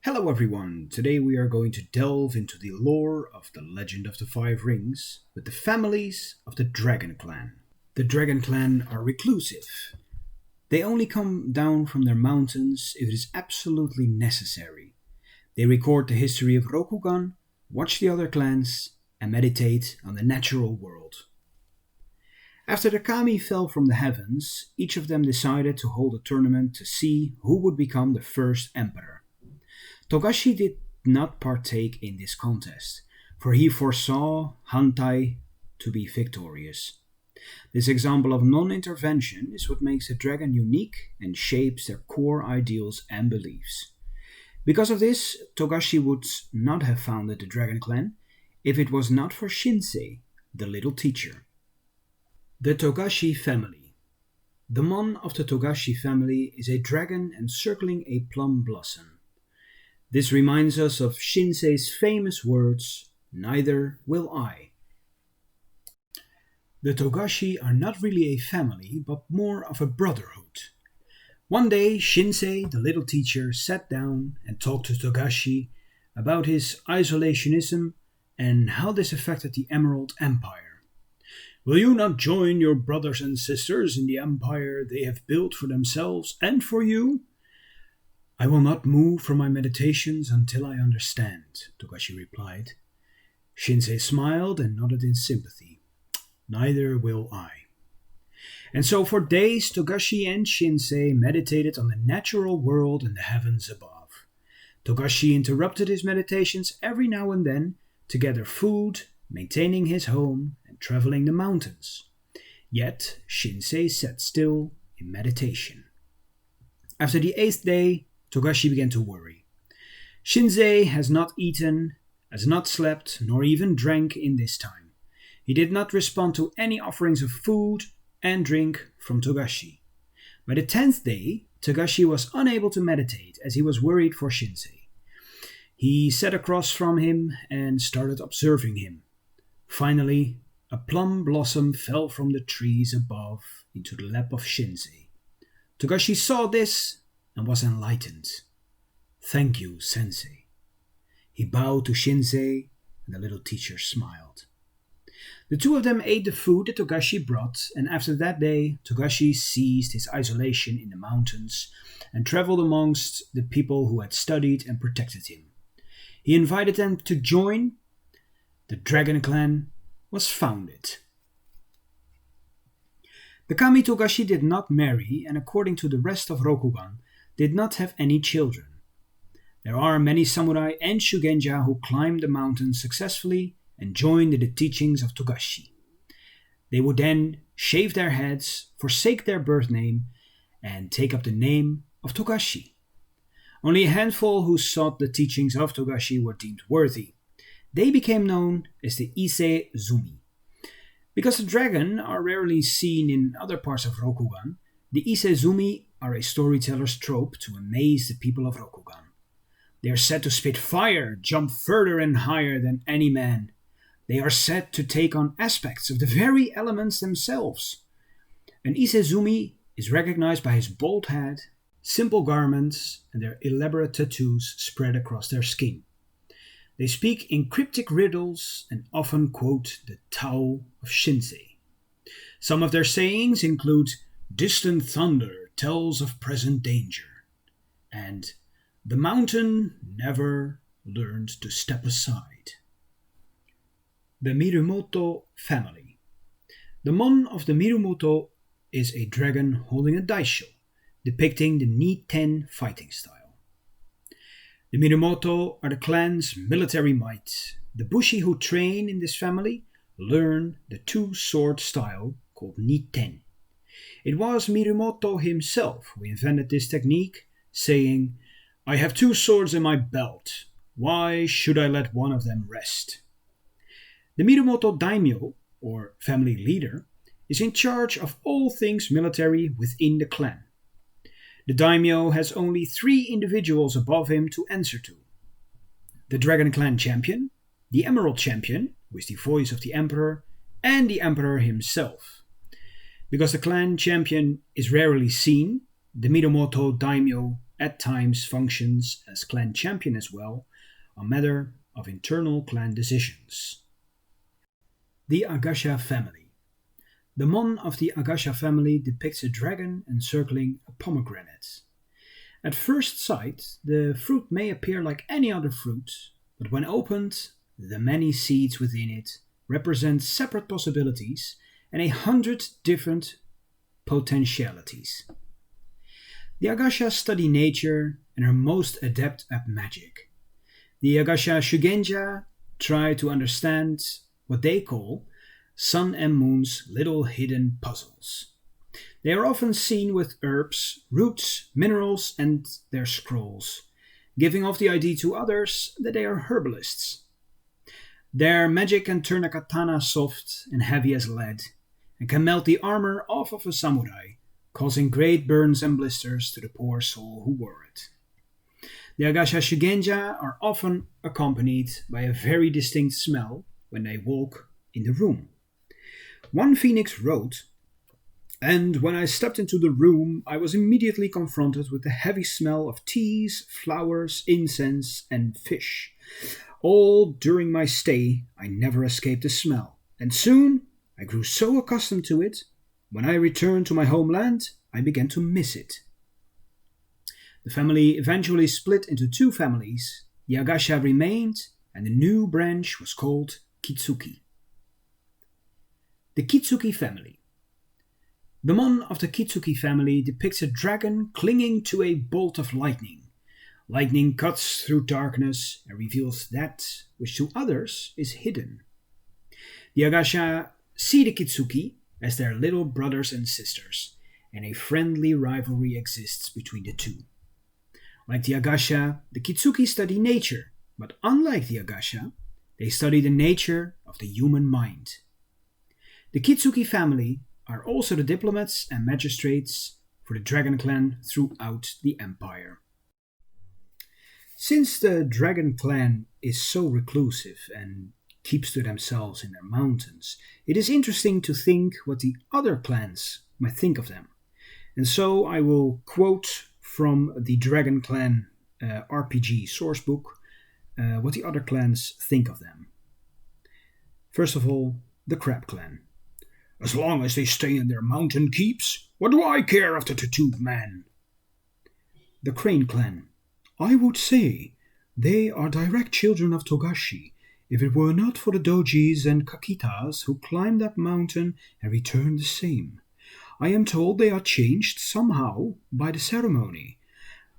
Hello everyone! Today we are going to delve into the lore of the Legend of the Five Rings with the families of the Dragon Clan. The Dragon Clan are reclusive. They only come down from their mountains if it is absolutely necessary. They record the history of Rokugan, watch the other clans, and meditate on the natural world. After the kami fell from the heavens, each of them decided to hold a tournament to see who would become the first emperor. Togashi did not partake in this contest, for he foresaw Hantai to be victorious. This example of non-intervention is what makes a dragon unique and shapes their core ideals and beliefs. Because of this, Togashi would not have founded the Dragon Clan if it was not for Shinsei, the little teacher. The Togashi family. The mon of the Togashi family is a dragon encircling a plum blossom. This reminds us of Shinsei's famous words, "Neither will I." The Togashi are not really a family, but more of a brotherhood. One day, Shinsei, the little teacher, sat down and talked to Togashi about his isolationism and how this affected the Emerald Empire. "Will you not join your brothers and sisters in the empire they have built for themselves and for you?" "I will not move from my meditations until I understand," Togashi replied. Shinsei smiled and nodded in sympathy. "Neither will I." And so for days Togashi and Shinsei meditated on the natural world and the heavens above. Togashi interrupted his meditations every now and then to gather food, maintaining his home, and traveling the mountains. Yet Shinsei sat still in meditation. After the 8th day, Togashi began to worry. Shinsei has not eaten, has not slept, nor even drank in this time. He did not respond to any offerings of food and drink from Togashi. By the 10th day, Togashi was unable to meditate as he was worried for Shinsei. He sat across from him and started observing him. Finally, a plum blossom fell from the trees above into the lap of Shinsei. Togashi saw this and was enlightened. "Thank you, sensei." He bowed to Shinsei, and the little teacher smiled. The two of them ate the food that Togashi brought, and after that day, Togashi ceased his isolation in the mountains and traveled amongst the people who had studied and protected him. He invited them to join. The Dragon Clan was founded. The kami Togashi did not marry, and according to the rest of Rokugan, did not have any children. There are many samurai and shugenja who climbed the mountain successfully and joined the teachings of Togashi. They would then shave their heads, forsake their birth name, and take up the name of Togashi. Only a handful who sought the teachings of Togashi were deemed worthy. They became known as the Ise Zumi. Because the dragon are rarely seen in other parts of Rokugan, the Ise Zumi are a storyteller's trope to amaze the people of Rokugan. They are said to spit fire, jump further and higher than any man. They are said to take on aspects of the very elements themselves. An Ise Zumi is recognized by his bald head, simple garments, and their elaborate tattoos spread across their skin. They speak in cryptic riddles and often quote the Tao of Shinsei. Some of their sayings include "distant thunder tells of present danger," and "the mountain never learned to step aside." The Mirumoto family. The mon of the Mirumoto is a dragon holding a daisho, depicting the Ni-ten fighting style. The Miramoto are the clan's military might. The bushi who train in this family learn the two-sword style called Ni-ten. It was Mirumoto himself who invented this technique, saying, "I have 2 swords in my belt. Why should I let one of them rest?" The Mirumoto daimyo, or family leader, is in charge of all things military within the clan. The daimyo has only 3 individuals above him to answer to: the Dragon Clan champion, the Emerald champion, who is the voice of the emperor, and the emperor himself. Because the clan champion is rarely seen, the Mirumoto daimyo at times functions as clan champion as well, a matter of internal clan decisions. The Agasha family. The mon of the Agasha family depicts a dragon encircling a pomegranate. At first sight, the fruit may appear like any other fruit, but when opened, the many seeds within it represent separate possibilities and 100 different potentialities. The Agasha study nature and are most adept at magic. The Agasha shugenja try to understand what they call Sun and Moon's little hidden puzzles. They are often seen with herbs, roots, minerals, and their scrolls, giving off the idea to others that they are herbalists. Their magic can turn a katana soft and heavy as lead, and can melt the armor off of a samurai, causing great burns and blisters to the poor soul who wore it. The Agasha shugenja are often accompanied by a very distinct smell when they walk in the room. One phoenix wrote, "And when I stepped into the room, I was immediately confronted with the heavy smell of teas, flowers, incense, and fish. All during my stay, I never escaped the smell, and soon I grew so accustomed to it, when I returned to my homeland, I began to miss it." The family eventually split into two families. The Agasha remained, and the new branch was called Kitsuki. The Kitsuki family. The mon of the Kitsuki family depicts a dragon clinging to a bolt of lightning. Lightning cuts through darkness and reveals that which to others is hidden. The Agasha see the Kitsuki as their little brothers and sisters, and a friendly rivalry exists between the two. Like the Agasha, the Kitsuki study nature, but unlike the Agasha, they study the nature of the human mind. The Kitsuki family are also the diplomats and magistrates for the Dragon Clan throughout the empire. Since the Dragon Clan is so reclusive and keeps to themselves in their mountains, it is interesting to think what the other clans might think of them. And so I will quote from the Dragon Clan RPG sourcebook what the other clans think of them. First of all, the Crab Clan. "As long as they stay in their mountain keeps, what do I care of the tattooed man?" The Crane Clan. "I would say they are direct children of Togashi, if it were not for the dojis and kakitas who climb that mountain and return the same. I am told they are changed somehow by the ceremony,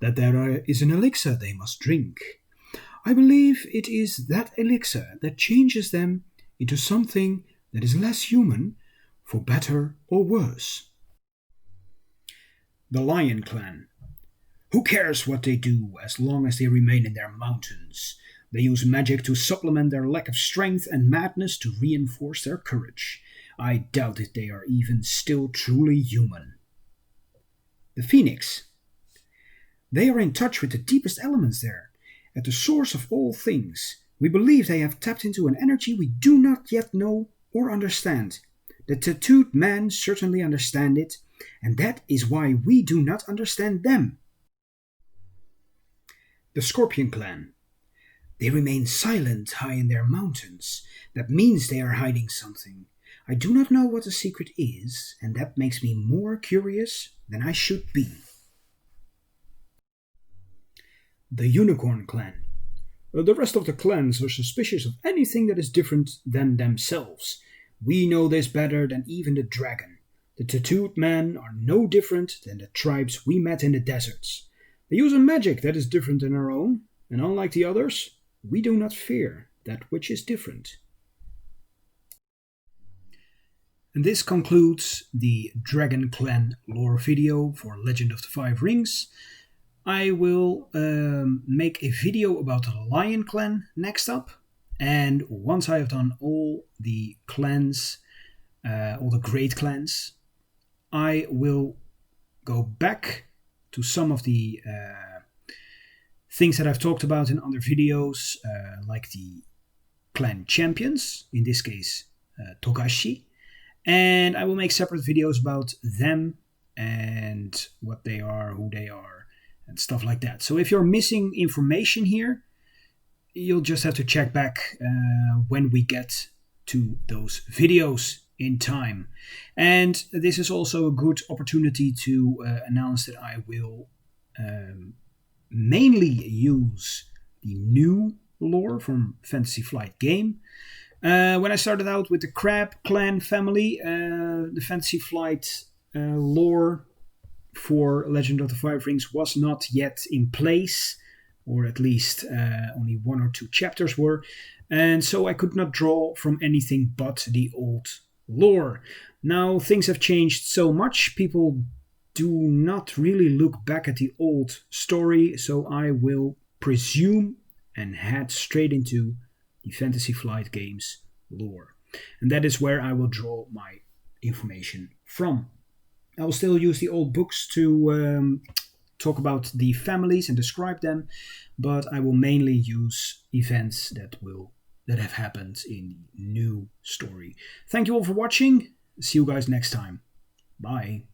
that there is an elixir they must drink. I believe it is that elixir that changes them into something that is less human, for better or worse." The Lion Clan. "Who cares what they do as long as they remain in their mountains? They use magic to supplement their lack of strength and madness to reinforce their courage. I doubt if they are even still truly human." The Phoenix. "They are in touch with the deepest elements there, at the source of all things. We believe they have tapped into an energy we do not yet know or understand. The tattooed men certainly understand it, and that is why we do not understand them." The Scorpion Clan. "They remain silent high in their mountains. That means they are hiding something. I do not know what the secret is, and that makes me more curious than I should be." The Unicorn Clan. "The rest of the clans are suspicious of anything that is different than themselves. We know this better than even the dragon. The tattooed men are no different than the tribes we met in the deserts. They use a magic that is different than our own, and unlike the others, we do not fear that which is different." And this concludes the Dragon Clan lore video for Legend of the Five Rings. I will make a video about the Lion Clan next up. And once I have done all the clans, all the great clans, I will go back to some of the things that I've talked about in other videos, like the clan champions, in this case Togashi, and I will make separate videos about them and what they are, who they are, and stuff like that. So if you're missing information here, you'll just have to check back when we get to those videos in time. And this is also a good opportunity to announce that I will mainly use the new lore from Fantasy Flight game. When I started out with the Crab Clan family, the Fantasy Flight lore for Legend of the Five Rings was not yet in place, or at least only 1 or 2 chapters were, and so I could not draw from anything but the old lore. Now things have changed so much, people do not really look back at the old story, so I will presume and head straight into the Fantasy Flight games lore. And that is where I will draw my information from. I will still use the old books to talk about the families and describe them, but I will mainly use events that have happened in the new story. Thank you all for watching. See you guys next time. Bye.